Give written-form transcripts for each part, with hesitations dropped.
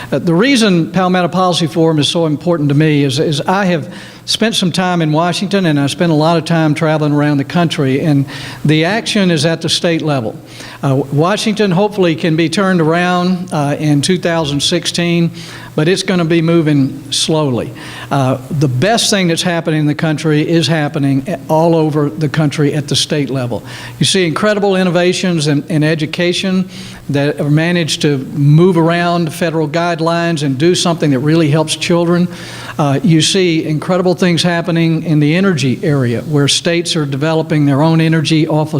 The reason Palmetto Policy Fourm is so important to me is I have spent some time in Washington, and I spent a lot of time traveling around the country, and the action is at the state level. Washington hopefully can be turned around in 2016, but it's going to be moving slowly. The best thing that's happening in the country is happening all over the country at the state level. You see incredible innovations in education that are managed to move around federal guidelines and do something that really helps children. You see incredible things happening in the energy area, where states are developing their own energy off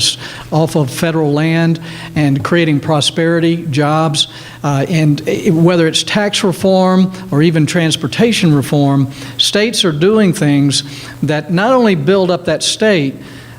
of federal land and creating prosperity, jobs, and whether it's tax reform or even transportation reform, states are doing things that not only build up that state,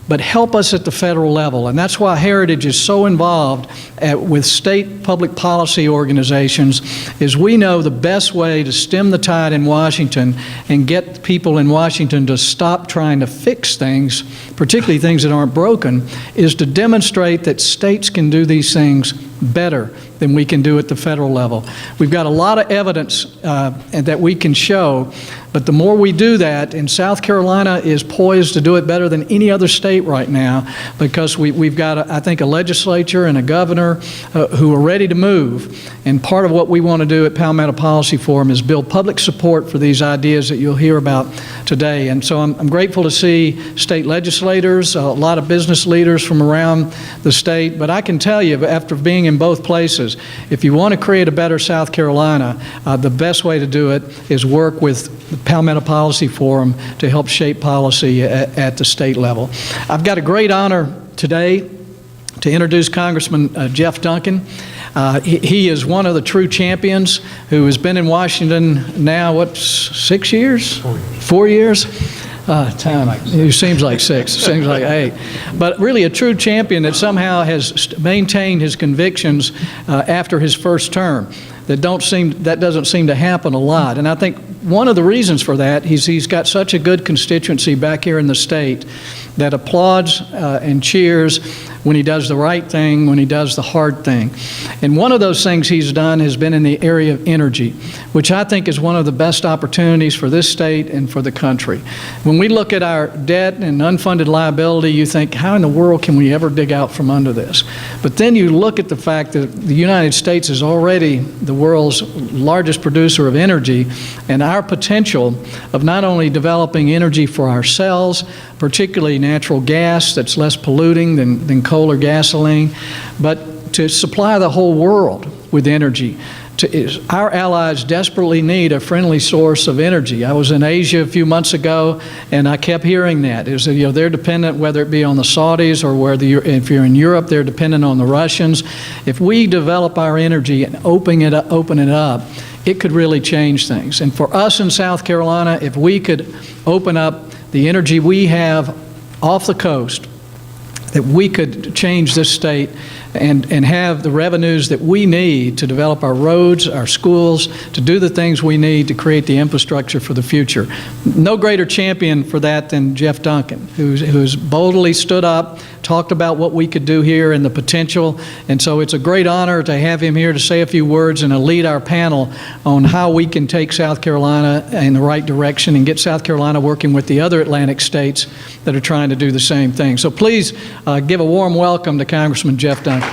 but help us at the federal level. And that's why Heritage is so involved with state public policy organizations, is we know the best way to stem the tide in Washington and get people in Washington to stop trying to fix things, particularly things that aren't broken, is to demonstrate that states can do these things better than we can do at the federal level. We've got a lot of evidence that we can show, but the more we do that, and South Carolina is poised to do it better than any other state right now, because we've got, I think, a legislature and a governor who are ready to move. And part of what we want to do at Palmetto Policy Fourm is build public support for these ideas that you'll hear about today. And so I'm grateful to see state legislators, a lot of business leaders from around the state. But I can tell you, after being in both places, if you want to create a better South Carolina, the best way to do it is work with the Palmetto Policy Fourm to help shape policy at the state level. I've got a great honor today to introduce Congressman Jeff Duncan. He is one of the true champions who has been in Washington now, 6 years? 4 years? Time. It seems like 6, it seems like 8. But really a true champion that somehow has maintained his convictions after his first term. That doesn't seem to happen a lot. And I think one of the reasons for that is he's got such a good constituency back here in the state that applauds and cheers when he does the right thing, when he does the hard thing. And one of those things he's done has been in the area of energy, which I think is one of the best opportunities for this state and for the country. When we look at our debt and unfunded liability, you think, how in the world can we ever dig out from under this? But then you look at the fact that the United States is already the world's largest producer of energy, and our potential of not only developing energy for ourselves, particularly natural gas that's less polluting than coal or gasoline, but to supply the whole world with energy. Our allies desperately need a friendly source of energy. I was in Asia a few months ago, and I kept hearing that. They're dependent, whether it be on the Saudis or if you're in Europe, they're dependent on the Russians. If we develop our energy and open it up, it could really change things. And for us in South Carolina, if we could open up the energy we have off the coast, that we could change this state and have the revenues that we need to develop our roads, our schools, to do the things we need to create the infrastructure for the future. No greater champion for that than Jeff Duncan, who's boldly stood up, talked about what we could do here and the potential. And so it's a great honor to have him here to say a few words and to lead our panel on how we can take South Carolina in the right direction and get South Carolina working with the other Atlantic states that are trying to do the same thing. So please give a warm welcome to Congressman Jeff Duncan.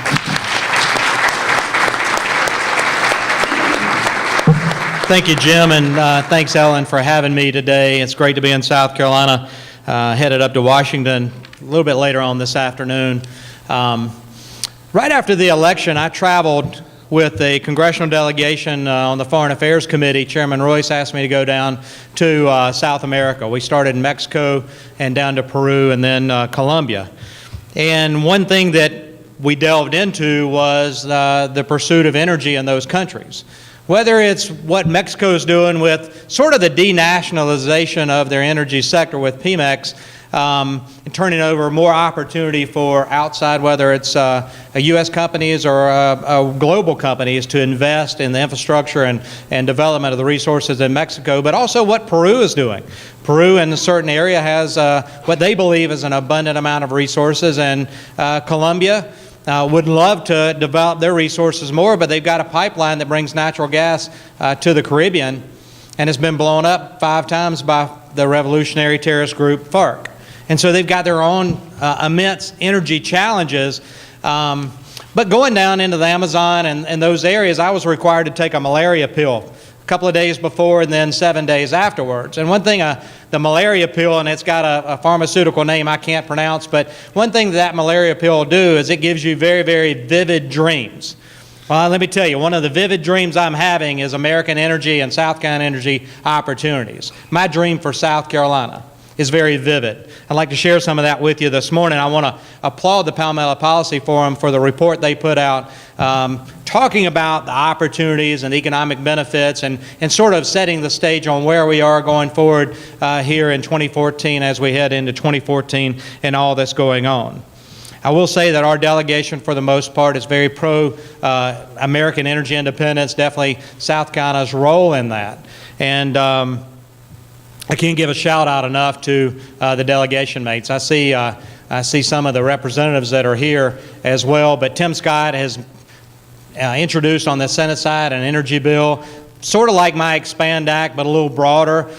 Thank you, Jim, and thanks, Ellen, for having me today. It's great to be in South Carolina, headed up to Washington a little bit later on this afternoon. Right after the election, I traveled with a congressional delegation on the Foreign Affairs Committee. Chairman Royce asked me to go down to South America. We started in Mexico and down to Peru and then Colombia. And one thing that we delved into was the pursuit of energy in those countries. Whether it's what Mexico's doing with sort of the denationalization of their energy sector with Pemex, and turning over more opportunity for outside, whether it's U.S. companies or global companies, to invest in the infrastructure and development of the resources in Mexico, but also what Peru is doing. Peru in a certain area has what they believe is an abundant amount of resources, and Colombia would love to develop their resources more, but they've got a pipeline that brings natural gas to the Caribbean, and it's been blown up 5 times by the revolutionary terrorist group FARC. And so they've got their own immense energy challenges. But going down into the Amazon and those areas, I was required to take a malaria pill a couple of days before and then 7 days afterwards. And one thing, the malaria pill, and it's got a pharmaceutical name I can't pronounce, but one thing that malaria pill will do is it gives you very, very vivid dreams. Well, let me tell you, one of the vivid dreams I'm having is American energy and South Carolina energy opportunities. My dream for South Carolina is very vivid. I'd like to share some of that with you this morning. I want to applaud the Palmetto Policy Fourm for the report they put out talking about the opportunities and economic benefits and sort of setting the stage on where we are going forward here in 2014 as we head into 2014 and all that's going on. I will say that our delegation, for the most part, is very pro-American energy independence, definitely South Carolina's role in that. And I can't give a shout out enough to the delegation mates. I see some of the representatives that are here as well, but Tim Scott has introduced on the Senate side an energy bill, sort of like my Expand Act, but a little broader,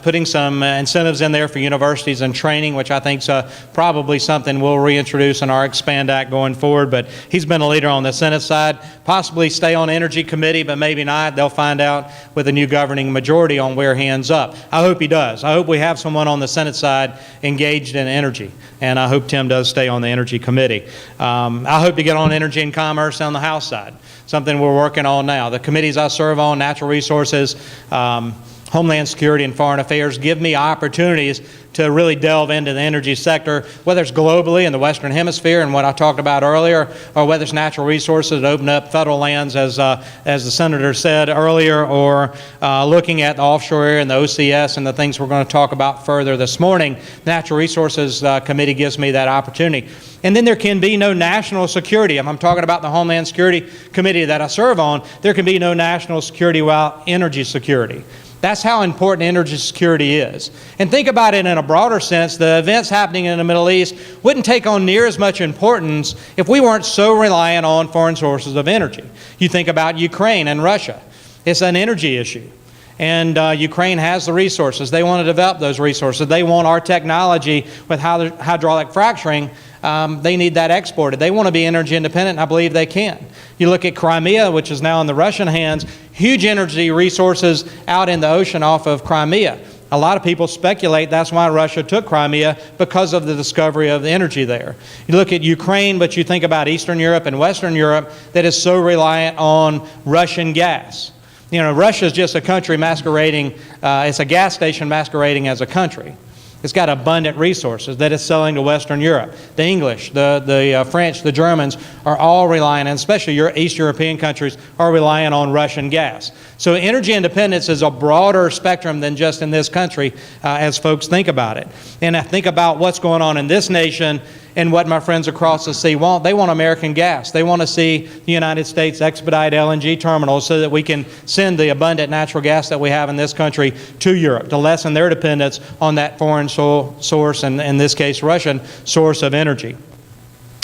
putting some incentives in there for universities and training, which I think is probably something we'll reintroduce in our Expand Act going forward. But he's been a leader on the Senate side, possibly stay on the Energy Committee, but maybe not. They'll find out with a new governing majority on where he ends up. I hope he does. I hope we have someone on the Senate side engaged in energy, and I hope Tim does stay on the Energy Committee. I hope to get on Energy and Commerce on the House side, something we're working on now. The committees I serve on, Natural Resources, Homeland Security, and Foreign Affairs, give me opportunities to really delve into the energy sector, whether it's globally in the Western Hemisphere and what I talked about earlier, or whether it's natural resources that open up federal lands, as the Senator said earlier, or looking at the offshore area and the OCS and the things we're going to talk about further this morning. Natural Resources Committee gives me that opportunity. And then there can be no national security. If I'm talking about the Homeland Security Committee that I serve on, there can be no national security without energy security. That's how important energy security is. And think about it in a broader sense. The events happening in the Middle East wouldn't take on near as much importance if we weren't so reliant on foreign sources of energy. You think about Ukraine and Russia. It's an energy issue. And Ukraine has the resources. They want to develop those resources. They want our technology with hydraulic fracturing. They need that exported. They want to be energy independent, and I believe they can. You look at Crimea, which is now in the Russian hands, huge energy resources out in the ocean off of Crimea. A lot of people speculate that's why Russia took Crimea, because of the discovery of the energy there. You look at Ukraine, but you think about Eastern Europe and Western Europe that is so reliant on Russian gas. You know, Russia is just a country masquerading, it's a gas station masquerading as a country. It's got abundant resources that it's selling to Western Europe. The English, the French, the Germans are all relying, and especially East European countries, are relying on Russian gas. So energy independence is a broader spectrum than just in this country as folks think about it. And I think about what's going on in this nation and what my friends across the sea want. They want American gas. They want to see the United States expedite LNG terminals so that we can send the abundant natural gas that we have in this country to Europe to lessen their dependence on that foreign source, and in this case, Russian source of energy.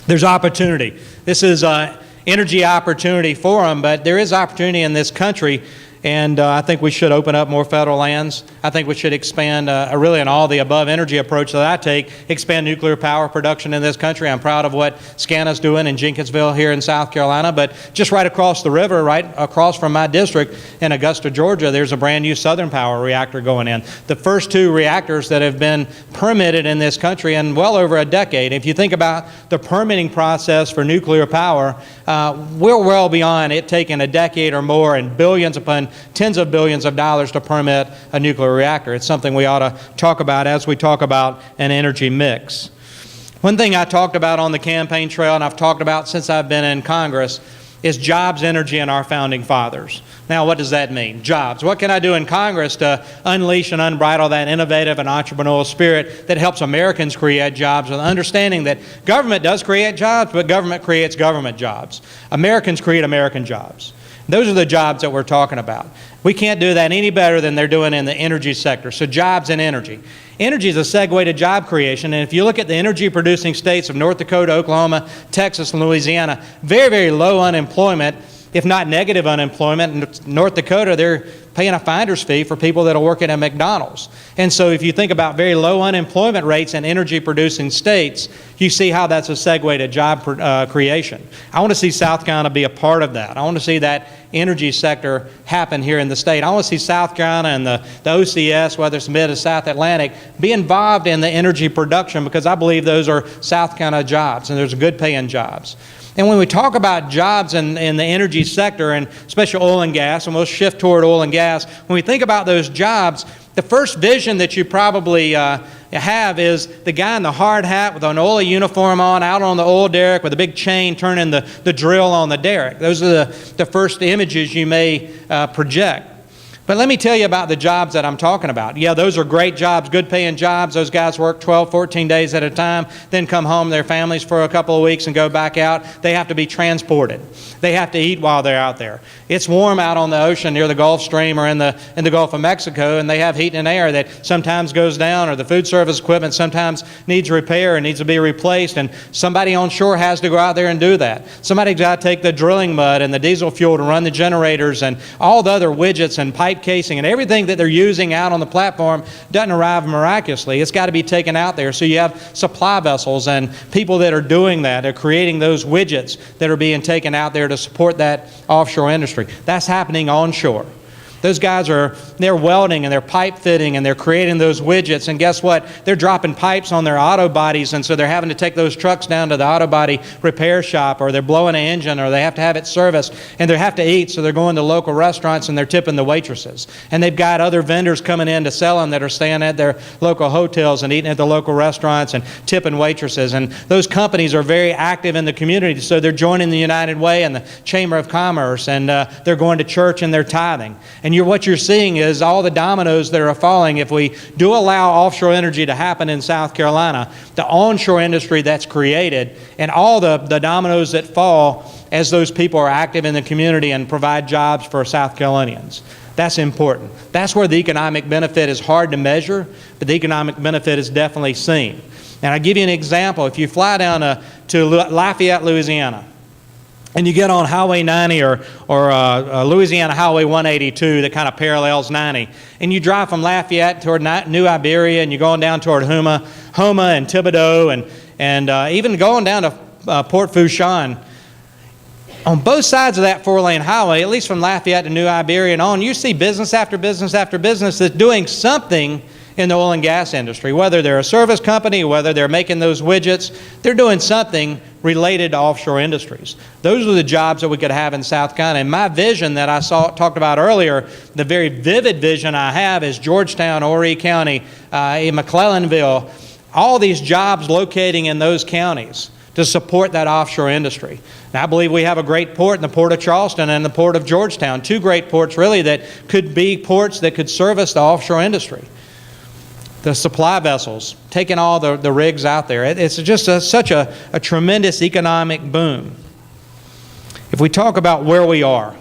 There's opportunity. This is an energy opportunity forum, but there is opportunity in this country. And I think we should open up more federal lands. I think we should expand, really an all the above energy approach that I take, expand nuclear power production in this country. I'm proud of what SCANA's doing in Jenkinsville here in South Carolina, but just right across the river, right across from my district in Augusta, Georgia, there's a brand new Southern Power reactor going in. The first 2 reactors that have been permitted in this country in well over a decade. If you think about the permitting process for nuclear power, we're well beyond it taking a decade or more and billions upon tens of billions of dollars to permit a nuclear reactor. It's something we ought to talk about as we talk about an energy mix. One thing I talked about on the campaign trail, and I've talked about since I've been in Congress, is jobs, energy, and our founding fathers. Now, what does that mean? Jobs. What can I do in Congress to unleash and unbridle that innovative and entrepreneurial spirit that helps Americans create jobs, with understanding that government does create jobs, but government creates government jobs. Americans create American jobs. Those are the jobs that we're talking about. We can't do that any better than they're doing in the energy sector. So jobs in energy. Energy is a segue to job creation, and if you look at the energy-producing states of North Dakota, Oklahoma, Texas, and Louisiana, very, very low unemployment, if not negative unemployment. In North Dakota, they're paying a finder's fee for people that are working at McDonald's. And so if you think about very low unemployment rates in energy-producing states, you see how that's a segue to job creation. I want to see South Carolina be a part of that. I want to see that energy sector happen here in the state. I want to see South Carolina and the OCS, whether it's Mid or South Atlantic, be involved in the energy production, because I believe those are South Carolina jobs, and there's good paying jobs. And when we talk about jobs in the energy sector, and especially oil and gas, and we'll shift toward oil and gas, when we think about those jobs, the first vision that you probably have is the guy in the hard hat with an oily uniform on, out on the oil derrick with a big chain turning the drill on the derrick. Those are the first images you may project. But let me tell you about the jobs that I'm talking about. Yeah, those are great jobs, good paying jobs. Those guys work 12, 14 days at a time, then come home to their families for a couple of weeks and go back out. They have to be transported. They have to eat while they're out there. It's warm out on the ocean near the Gulf Stream or in the Gulf of Mexico, and they have heat and air that sometimes goes down, or the food service equipment sometimes needs repair and needs to be replaced, and somebody on shore has to go out there and do that. Somebody's got to take the drilling mud and the diesel fuel to run the generators, and all the other widgets and pipe casing and everything that they're using out on the platform doesn't arrive miraculously. It's got to be taken out there. So you have supply vessels and people that are doing that. They're creating those widgets that are being taken out there to support that offshore industry. That's happening onshore. Those guys they're welding and they're pipe fitting and they're creating those widgets, and guess what? They're dropping pipes on their auto bodies, and so they're having to take those trucks down to the auto body repair shop, or they're blowing an engine, or they have to have it serviced, and they have to eat, so they're going to local restaurants and they're tipping the waitresses. And they've got other vendors coming in to sell them that are staying at their local hotels and eating at the local restaurants and tipping waitresses. And those companies are very active in the community, so they're joining the United Way and the Chamber of Commerce, and they're going to church and they're tithing. And what you're seeing is all the dominoes that are falling. If we do allow offshore energy to happen in South Carolina, the onshore industry that's created, and all the dominoes that fall as those people are active in the community and provide jobs for South Carolinians. That's important. That's where the economic benefit is hard to measure, but the economic benefit is definitely seen. And I'll give you an example. If you fly down to Lafayette, Louisiana, and you get on Highway 90 or Louisiana Highway 182 that kind of parallels 90, and you drive from Lafayette toward New Iberia, and you're going down toward Houma and Thibodaux, and even going down to Port Fourchon, on both sides of that four-lane highway, at least from Lafayette to New Iberia and on, you see business after business after business that's doing something in the oil and gas industry. Whether they're a service company, whether they're making those widgets, they're doing something related to offshore industries. Those are the jobs that we could have in South Carolina. And my vision that I talked about earlier, the very vivid vision I have is Georgetown, Horry County, McClellanville, all these jobs locating in those counties to support that offshore industry. And I believe we have a great port in the Port of Charleston and the Port of Georgetown, two great ports really that could be ports that could service the offshore industry. The supply vessels, taking all the rigs out there. It's just such a tremendous economic boom. If we talk about where we are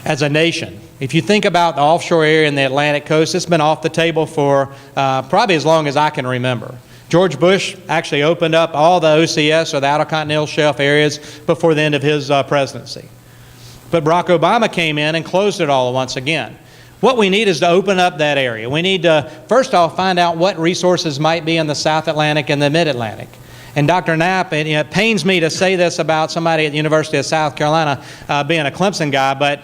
as a nation, if you think about the offshore area in the Atlantic coast, it's been off the table for probably as long as I can remember. George Bush actually opened up all the OCS, or the Outer Continental Shelf areas, before the end of his presidency. But Barack Obama came in and closed it all once again. What we need is to open up that area. We need to, first off, find out what resources might be in the South Atlantic and the Mid-Atlantic. And Dr. Knapp, and it pains me to say this about somebody at the University of South Carolina, being a Clemson guy, but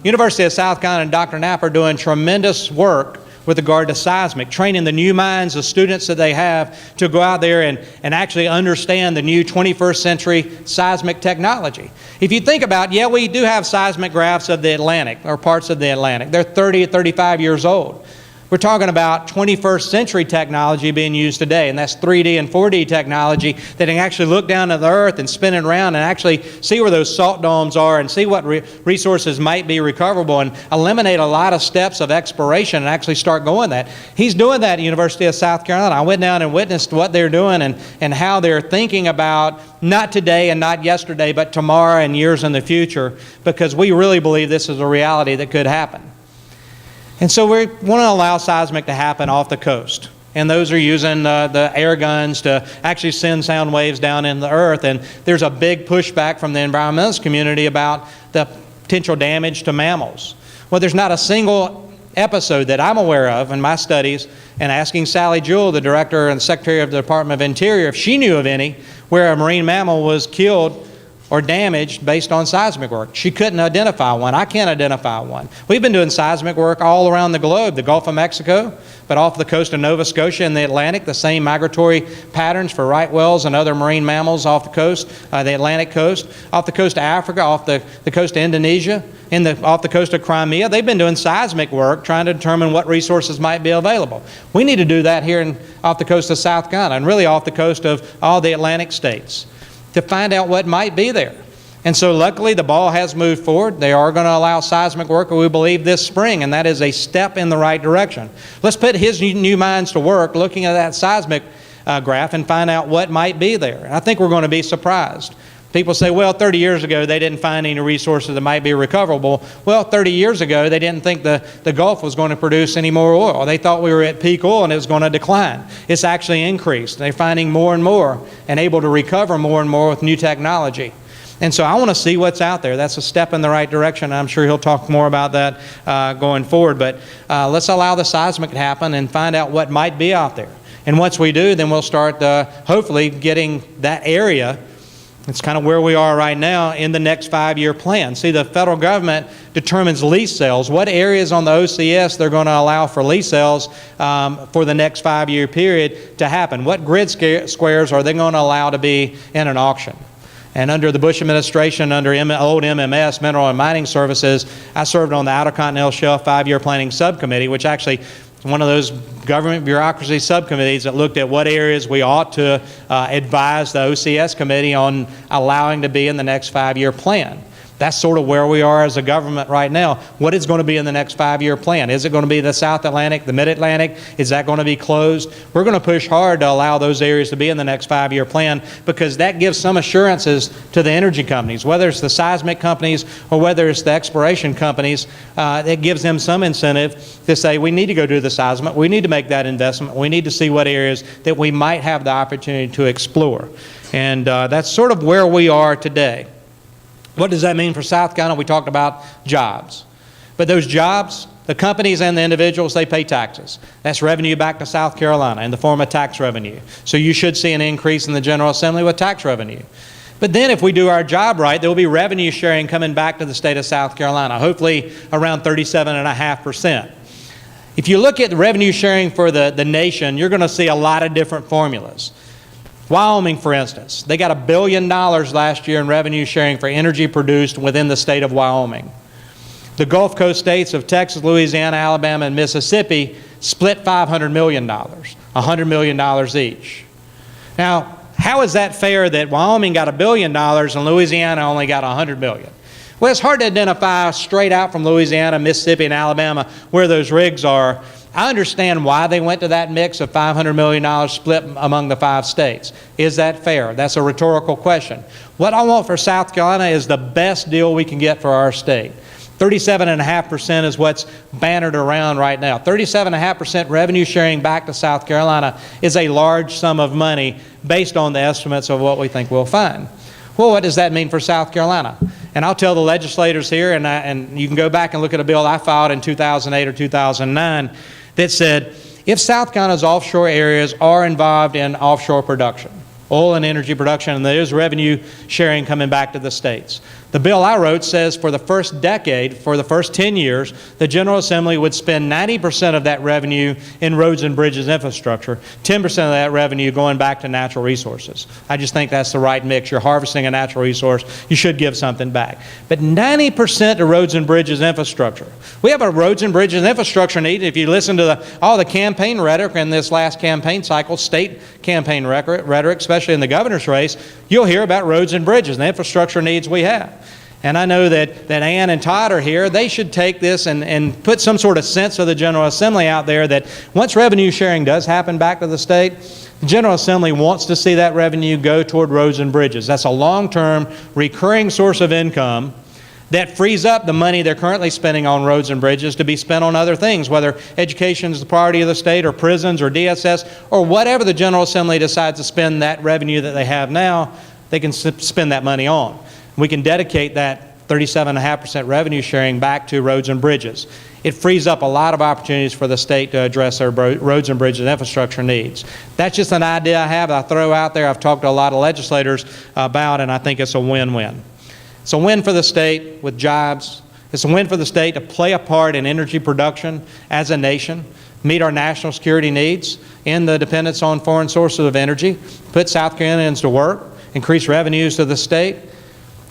University of South Carolina and Dr. Knapp are doing tremendous work with regard to seismic, training the new minds, the students that they have, to go out there and actually understand the new 21st century seismic technology. If you think about, yeah, we do have seismic graphs of the Atlantic, or parts of the Atlantic. They're 30 or 35 years old. We're talking about 21st century technology being used today, and that's 3D and 4D technology that can actually look down at the earth and spin it around and actually see where those salt domes are and see what resources might be recoverable and eliminate a lot of steps of exploration and actually start going that. He's doing that at the University of South Carolina. I went down and witnessed what they're doing and how they're thinking about not today and not yesterday, but tomorrow and years in the future, because we really believe this is a reality that could happen. And so we want to allow seismic to happen off the coast. And those are using the air guns to actually send sound waves down in the earth. And there's a big pushback from the environmentalist community about the potential damage to mammals. Well, there's not a single episode that I'm aware of in my studies, and asking Sally Jewell, the Director and Secretary of the Department of Interior, if she knew of any where a marine mammal was killed or damaged based on seismic work. She couldn't identify one. I can't identify one. We've been doing seismic work all around the globe, the Gulf of Mexico, but off the coast of Nova Scotia and the Atlantic, the same migratory patterns for right whales and other marine mammals off the coast, the Atlantic coast, off the coast of Africa, off the coast of Indonesia, off the coast of Crimea. They've been doing seismic work trying to determine what resources might be available. We need to do that here off the coast of South Carolina and really off the coast of all the Atlantic states, to find out what might be there. And so luckily the ball has moved forward. They are going to allow seismic work, we believe, this spring, and that is a step in the right direction. Let's put his new minds to work looking at that seismic graph and find out what might be there. And I think we're going to be surprised. People say, well, 30 years ago they didn't find any resources that might be recoverable. Well, 30 years ago they didn't think the Gulf was going to produce any more oil. They thought we were at peak oil and it was going to decline. It's actually increased. They're finding more and more and able to recover more and more with new technology. And so I want to see what's out there. That's a step in the right direction. I'm sure he'll talk more about that going forward. But let's allow the seismic to happen and find out what might be out there. And once we do, then we'll start hopefully getting that area. It's kind of where we are right now in the next 5-year plan. See, the federal government determines lease sales, what areas on the OCS they're going to allow for lease sales for the next 5-year period to happen. What grid squares are they going to allow to be in an auction? And under the Bush administration, under old MMS, Mineral and Mining Services, I served on the Outer Continental Shelf 5-year planning subcommittee, which actually one of those government bureaucracy subcommittees that looked at what areas we ought to advise the OCS committee on allowing to be in the next 5-year plan. That's sort of where we are as a government right now. What is going to be in the next 5-year plan? Is it going to be the South Atlantic, the Mid-Atlantic? Is that going to be closed? We're going to push hard to allow those areas to be in the next 5-year plan, because that gives some assurances to the energy companies, whether it's the seismic companies or whether it's the exploration companies. It gives them some incentive to say, we need to go do the seismic, we need to make that investment, we need to see what areas that we might have the opportunity to explore. And that's sort of where we are today. What does that mean for South Carolina? We talked about jobs. But those jobs, the companies and the individuals, they pay taxes. That's revenue back to South Carolina in the form of tax revenue. So you should see an increase in the General Assembly with tax revenue. But then if we do our job right, there will be revenue sharing coming back to the state of South Carolina, hopefully around 37.5%. If you look at the revenue sharing for the nation, you're going to see a lot of different formulas. Wyoming, for instance, they got $1 billion last year in revenue sharing for energy produced within the state of Wyoming. The Gulf Coast states of Texas, Louisiana, Alabama, and Mississippi split $500 million, $100 million each. Now, how is that fair that Wyoming got $1 billion and Louisiana only got $100 million? Well, it's hard to identify straight out from Louisiana, Mississippi, and Alabama where those rigs are. I understand why they went to that mix of $500 million split among the 5 states. Is that fair? That's a rhetorical question. What I want for South Carolina is the best deal we can get for our state. 37.5% is what's bannered around right now. 37.5% revenue sharing back to South Carolina is a large sum of money based on the estimates of what we think we'll find. Well, what does that mean for South Carolina? And I'll tell the legislators here, and you can go back and look at a bill I filed in 2008 or 2009 that said, if South Carolina's offshore areas are involved in offshore production, oil and energy production, and there is revenue sharing coming back to the states, The bill I wrote says for the first decade, for the first 10 years, the General Assembly would spend 90% of that revenue in roads and bridges infrastructure, 10% of that revenue going back to natural resources. I just think that's the right mix. You're harvesting a natural resource, you should give something back. But 90% to roads and bridges infrastructure. We have a roads and bridges infrastructure need. If you listen to all the campaign rhetoric in this last campaign cycle, state campaign rhetoric, especially in the governor's race, you'll hear about roads and bridges and the infrastructure needs we have. And I know that Ann and Todd are here. They should take this and put some sort of sense of the General Assembly out there that once revenue sharing does happen back to the state, the General Assembly wants to see that revenue go toward roads and bridges. That's a long-term, recurring source of income that frees up the money they're currently spending on roads and bridges to be spent on other things, whether education is the priority of the state or prisons or DSS or whatever the General Assembly decides to spend that revenue that they have now, they can spend that money on. We can dedicate that 37.5% revenue sharing back to roads and bridges. It frees up a lot of opportunities for the state to address their roads and bridges infrastructure needs. That's just an idea I have, I throw out there. I've talked to a lot of legislators about, and I think it's a win-win. It's a win for the state with jobs. It's a win for the state to play a part in energy production as a nation, meet our national security needs in the dependence on foreign sources of energy, put South Carolinians to work, increase revenues to the state.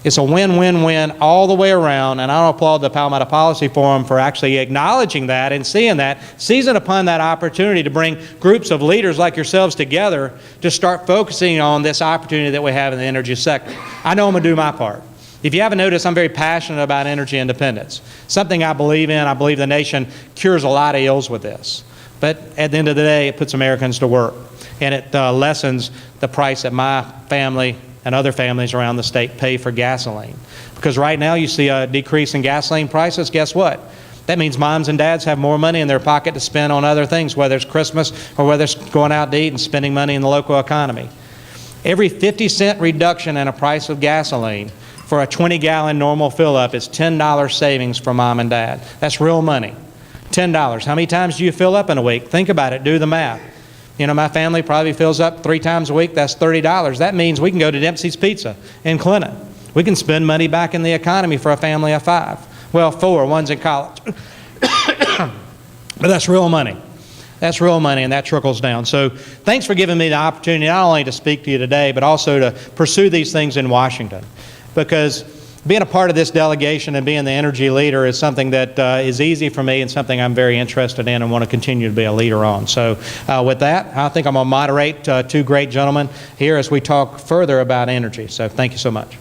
It's a win-win-win all the way around, and I applaud the Palmetto Policy Fourm for actually acknowledging that and seeing that, seizing upon that opportunity to bring groups of leaders like yourselves together to start focusing on this opportunity that we have in the energy sector. I know I'm going to do my part. If you haven't noticed, I'm very passionate about energy independence. Something I believe in. I believe the nation cures a lot of ills with this. But at the end of the day, it puts Americans to work, and it lessens the price that my family and other families around the state pay for gasoline. Because right now you see a decrease in gasoline prices, guess what? That means moms and dads have more money in their pocket to spend on other things, whether it's Christmas or whether it's going out to eat and spending money in the local economy. Every 50-cent reduction in a price of gasoline for a 20-gallon normal fill-up is $10 savings for mom and dad. That's real money. $10. How many times do you fill up in a week? Think about it. Do the math. You know, my family probably fills up 3 times a week. That's $30. That means we can go to Dempsey's Pizza in Clinton. We can spend money back in the economy for a family of 5. Well, 4. One's in college. But that's real money. That's real money, and that trickles down. So thanks for giving me the opportunity not only to speak to you today, but also to pursue these things in Washington. Because being a part of this delegation and being the energy leader is something that is easy for me and something I'm very interested in and want to continue to be a leader on. So with that, I think I'm going to moderate 2 great gentlemen here as we talk further about energy. So thank you so much.